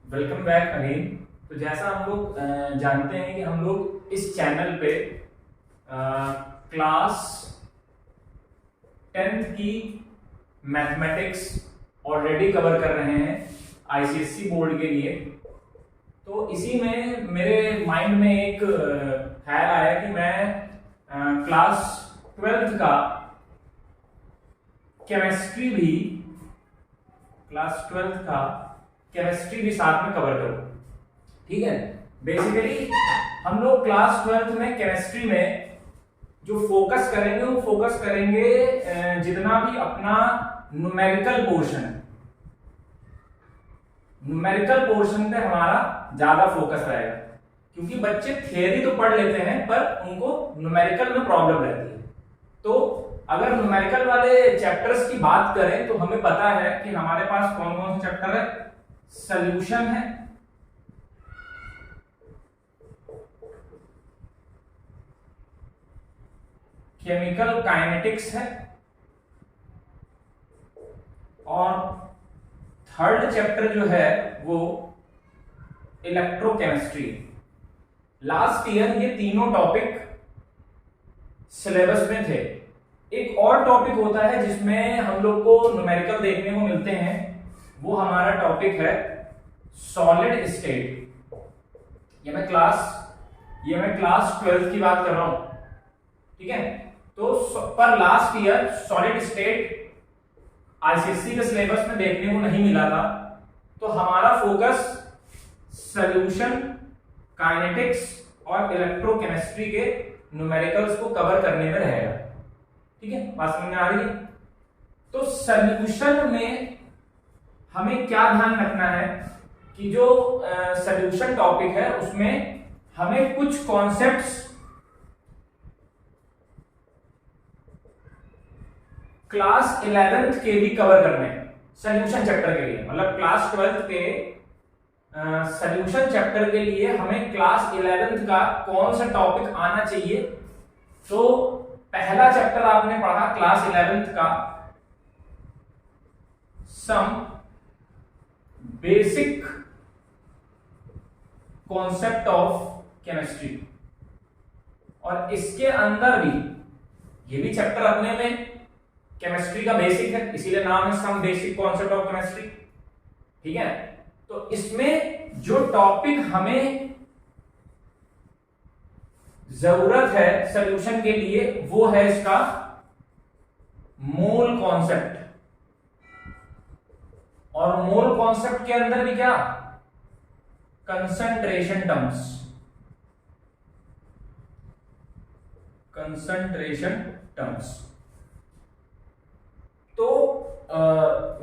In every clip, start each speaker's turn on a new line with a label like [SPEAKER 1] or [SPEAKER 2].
[SPEAKER 1] Welcome back again. तो जैसा हम लोग जानते हैं कि हम लोग इस चैनल पे क्लास 10th की मैथमेटिक्स ऑलरेडी कवर कर रहे हैं आईसीएसई बोर्ड के लिए। तो इसी में मेरे माइंड में एक ख्याल आया कि मैं क्लास 12th का केमिस्ट्री भी साथ में कवर करूं। ठीक है, बेसिकली हम लोग क्लास 12th में केमिस्ट्री में जो फोकस करेंगे वो फोकस करेंगे जितना भी अपना न्यूमेरिकल पोर्शन पे हमारा ज्यादा फोकस रहेगा, क्योंकि बच्चे थियरी तो पढ़ लेते हैं पर उनको न्यूमेरिकल में प्रॉब्लम रहती है। तो अगर न्यूमेरिकल वाले चैप्टर्स की बात करें तो हमें पता है कि हमारे पास कौन कौन से चैप्टर है। सॉल्यूशन है, केमिकल काइनेटिक्स है, और थर्ड चैप्टर जो है वो इलेक्ट्रोकेमिस्ट्री। लास्ट ईयर ये तीनों टॉपिक सिलेबस में थे। एक और टॉपिक होता है जिसमें हम लोग को न्यूमेरिकल देखने को मिलते हैं, वो हमारा टॉपिक है सॉलिड स्टेट। ये मैं क्लास 12th की बात कर रहा हूं। ठीक है, तो पर last year solid state ICSE के सिलेबस में देखने को नहीं मिला था, तो हमारा फोकस सॉल्यूशन, काइनेटिक्स और इलेक्ट्रोकेमिस्ट्री के न्यूमेरिकल्स को कवर करने में रहेगा। ठीक है, बात समझ में आ रही है? तो सॉल्यूशन में हमें क्या ध्यान रखना है कि जो सॉल्यूशन टॉपिक है उसमें हमें कुछ कॉन्सेप्ट्स क्लास 11th के भी कवर करने हैं सॉल्यूशन चैप्टर के लिए। मतलब क्लास 12th के सॉल्यूशन चैप्टर के लिए हमें क्लास 11th का कौन सा टॉपिक आना चाहिए। तो पहला चैप्टर आपने पढ़ा क्लास 11th का some basic concept of chemistry, और इसके अंदर भी ये भी चैप्टर अपने में केमिस्ट्री का बेसिक है, इसीलिए नाम है some basic concept of chemistry. ठीक है, तो इसमें जो टॉपिक हमें जरूरत है सॉल्यूशन के लिए वो है इसका मोल कॉन्सेप्ट। और मोल कॉन्सेप्ट के अंदर भी क्या, कंसंट्रेशन टर्म्स। तो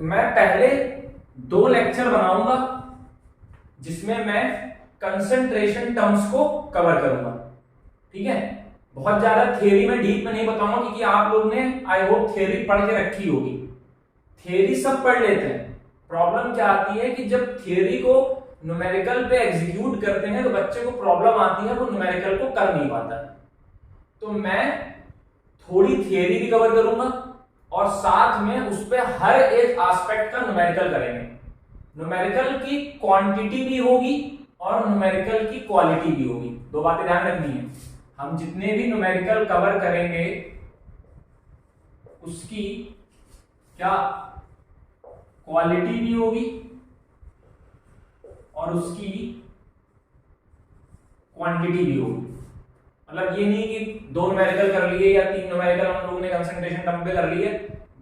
[SPEAKER 1] मैं पहले 2 लेक्चर बनाऊंगा जिसमें मैं कंसंट्रेशन टर्म्स को कवर करूंगा। ठीक है, बहुत ज्यादा थियरी में डीप में नहीं बताऊंगा, क्योंकि आप लोग ने आई होप थियरी पढ़ के रखी होगी। थियरी सब पढ़ लेते हैं, प्रॉब्लम क्या आती है कि जब थियरी को न्यूमेरिकल पे एग्जीक्यूट करते हैं तो बच्चे को प्रॉब्लम आती है, वो न्यूमेरिकल को कर नहीं पाता। तो मैं थोड़ी थियरी भी कवर करूंगा और साथ में उस पे हर एक एस्पेक्ट का न्यूमेरिकल करेंगे। न्यूमेरिकल की क्वांटिटी भी होगी और न्यूमेरिकल की क्वालिटी भी होगी। 2 बातें ध्यान रखनी है। हम जितने भी न्यूमेरिकल कवर करेंगे उसकी क्या क्वालिटी भी होगी और उसकी क्वांटिटी भी होगी। मतलब ये नहीं कि 2 न्यूमेरिकल कर लिए या 3 न्यूमेरिकल हम लोगों ने कंसंट्रेशन टर्म पे कर लिए,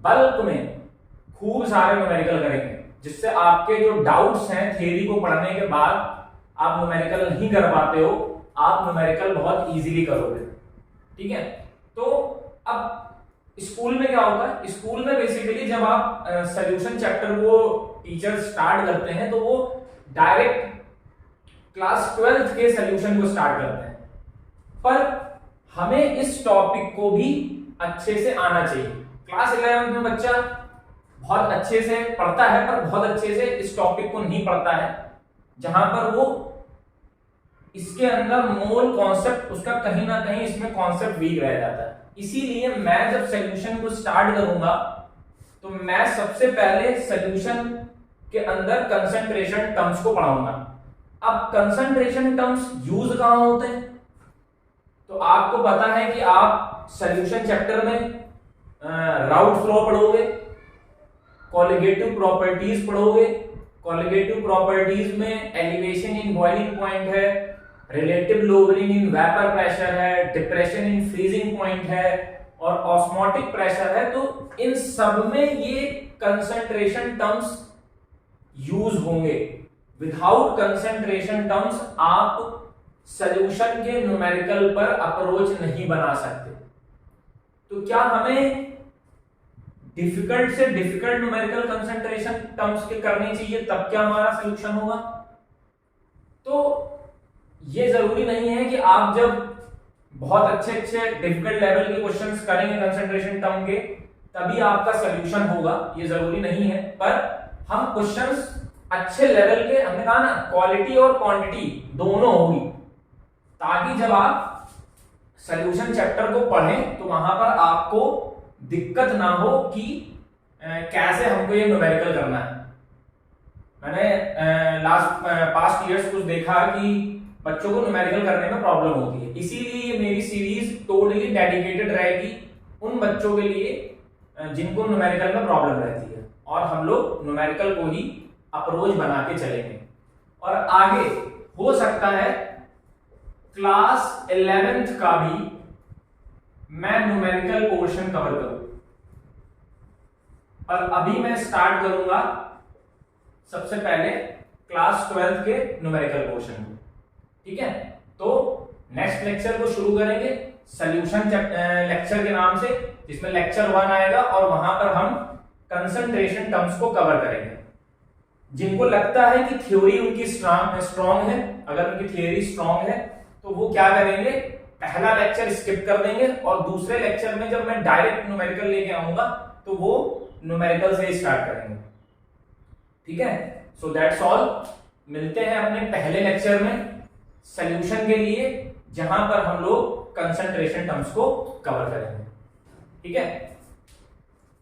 [SPEAKER 1] बल्क में खूब सारे न्यूमेरिकल करेंगे, जिससे आपके जो डाउट्स हैं थियरी को पढ़ने के बाद आप न्यूमेरिकल नहीं कर पाते हो, आप न्यूमेरिकल बहुत इजीली करोगे। ठीक है, तो अब स्कूल में क्या होता है, स्कूल में बेसिकली जब आप सॉल्यूशन चैप्टर को टीचर स्टार्ट करते हैं तो वो डायरेक्ट क्लास 12th के सॉल्यूशन को स्टार्ट करते हैं, पर हमें इस टॉपिक को भी अच्छे से आना चाहिए। क्लास 11th में बच्चा बहुत अच्छे से पढ़ता है पर बहुत अच्छे से इस टॉपिक को नहीं पढ़ता है, जहां पर वो इसके अंदर मोल कॉन्सेप्ट उसका कहीं ना कहीं इसमें कॉन्सेप्ट वीक रह जाता है। इसीलिए मैं जब सॉल्यूशन को स्टार्ट करूंगा तो मैं सबसे पहले सॉल्यूशन के अंदर कंसंट्रेशन टर्म्स को पढ़ाऊंगा। अब कंसंट्रेशन टर्म्स यूज कहां होते हैं? तो आपको पता है कि आप सॉल्यूशन चैप्टर में राउट फ्लो पढ़ोगे, कॉलिगेटिव प्रॉपर्टीज पढ़ोगे। कॉलिगेटिव प्रॉपर्टीज में एलिवेशन इन बॉइलिंग पॉइंट है, relative lowering in vapour pressure है, डिप्रेशन इन फ्रीजिंग पॉइंट है और ऑस्मोटिक प्रेशर है। तो इन सब में ये कंसंट्रेशन टर्म्स यूज होंगे। विदाउट कंसंट्रेशन टर्म्स आप सॉल्यूशन के न्यूमेरिकल पर अप्रोच नहीं बना सकते। तो क्या हमें डिफिकल्ट से डिफिकल्ट न्यूमेरिकल कंसंट्रेशन टर्म्स के करने चाहिए, तब क्या हमारा सॉल्यूशन होगा? तो ये जरूरी नहीं है कि आप जब बहुत अच्छे डिफिकल्ट लेवल के क्वेश्चंस करेंगे कंसंट्रेशन टर्म के तभी आपका सॉल्यूशन होगा, ये जरूरी नहीं है। पर हम क्वेश्चंस अच्छे लेवल के, हमने कहा ना क्वालिटी और क्वांटिटी दोनों होगी, ताकि जब आप सॉल्यूशन चैप्टर को पढ़ें तो वहां पर आपको दिक्कत ना हो कि कैसे हमको ये न्यूमेरिकल करना है। मैंने पास्ट ईयर्स कुछ देखा कि बच्चों को न्यूमेरिकल करने में प्रॉब्लम होती है, इसीलिए मेरी सीरीज टोटली डेडिकेटेड रहेगी उन बच्चों के लिए जिनको न्यूमेरिकल में प्रॉब्लम रहती है, और हम लोग न्यूमेरिकल को ही अप्रोच बना के चलेंगे। और आगे हो सकता है क्लास 11th का भी मैं न्यूमेरिकल पोर्शन कवर करूं, पर अभी मैं स्टार्ट करूंगा सबसे पहले क्लास 12th के न्यूमेरिकल पोर्शन को। ठीक है, तो नेक्स्ट लेक्चर को शुरू करेंगे सॉल्यूशन लेक्चर के नाम से, जिसमें लेक्चर 1 आएगा और वहां पर हम कंसंट्रेशन टर्म्स को कवर करेंगे। जिनको लगता है कि थ्योरी उनकी स्ट्रांग है, अगर उनकी थ्योरी स्ट्रांग है तो वो क्या करेंगे, पहला लेक्चर स्किप कर देंगे और दूसरे लेक्चर में जब मैं डायरेक्ट न्यूमेरिकल लेके आऊंगा तो वो न्यूमेरिकल से स्टार्ट करेंगे। ठीक है, सो दैट्स ऑल। मिलते हैं अपने पहले लेक्चर में सॉल्यूशन के लिए, जहां पर हम लोग कंसंट्रेशन टर्म्स को कवर करेंगे। ठीक है।